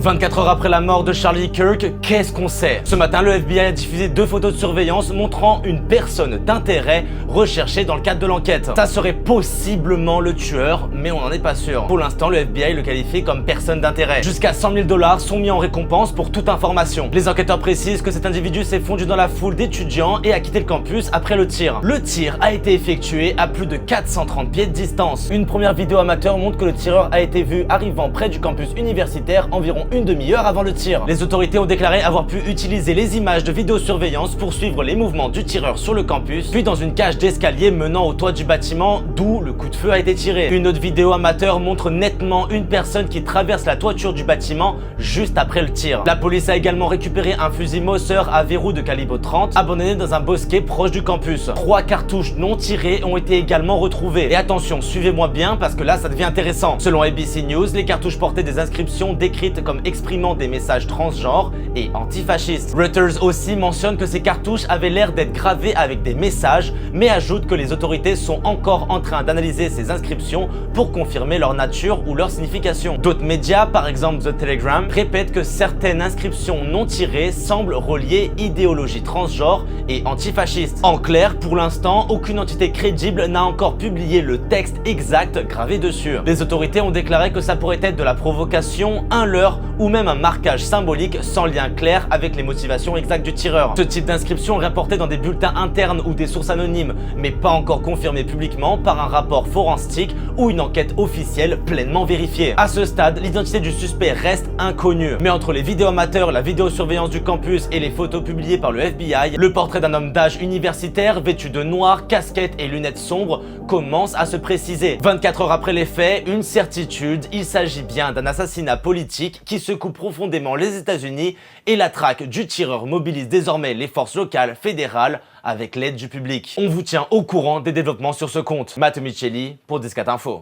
24 heures après la mort de Charlie Kirk, qu'est-ce qu'on sait? Ce matin, le FBI a diffusé 2 photos de surveillance montrant une personne d'intérêt recherchée dans le cadre de l'enquête. Ça serait possiblement le tueur, mais on n'en est pas sûr. Pour l'instant, le FBI le qualifie comme personne d'intérêt. Jusqu'à 100 000 $ sont mis en récompense pour toute information. Les enquêteurs précisent que cet individu s'est fondu dans la foule d'étudiants et a quitté le campus après le tir. Le tir a été effectué à plus de 430 pieds de distance. Une première vidéo amateur montre que le tireur a été vu arrivant près du campus universitaire environ une demi-heure avant le tir. Les autorités ont déclaré avoir pu utiliser les images de vidéosurveillance pour suivre les mouvements du tireur sur le campus, puis dans une cage d'escalier menant au toit du bâtiment, d'où le coup de feu a été tiré. Une autre vidéo amateur montre nettement une personne qui traverse la toiture du bâtiment juste après le tir. La police a également récupéré un fusil Mauser à verrou de calibre 30 abandonné dans un bosquet proche du campus. 3 cartouches non tirées ont été également retrouvées. Et attention, suivez-moi bien parce que là ça devient intéressant. Selon ABC News, les cartouches portaient des inscriptions décrites comme exprimant des messages transgenres et antifascistes. Reuters aussi mentionne que ces cartouches avaient l'air d'être gravées avec des messages, mais ajoute que les autorités sont encore en train d'analyser ces inscriptions pour confirmer leur nature ou leur signification. D'autres médias, par exemple The Telegram, répètent que certaines inscriptions non tirées semblent relier idéologie transgenre et antifasciste. En clair, pour l'instant, aucune entité crédible n'a encore publié le texte exact gravé dessus. Les autorités ont déclaré que ça pourrait être de la provocation, un leurre ou même un marquage symbolique sans lien clair avec les motivations exactes du tireur. Ce type d'inscription est rapporté dans des bulletins internes ou des sources anonymes, mais pas encore confirmé publiquement par un rapport forensique ou une enquête officielle pleinement vérifiée. À ce stade, l'identité du suspect reste inconnue, mais entre les vidéos amateurs, la vidéosurveillance du campus et les photos publiées par le FBI, le portrait d'un homme d'âge universitaire vêtu de noir, casquette et lunettes sombres commence à se préciser. 24 heures après les faits, une certitude, il s'agit bien d'un assassinat politique qui secoue profondément les États-Unis et la traque du tireur mobilise désormais les forces locales fédérales avec l'aide du public. On vous tient au courant des développements sur ce compte. Matteo Micheli pour 10-4 Info.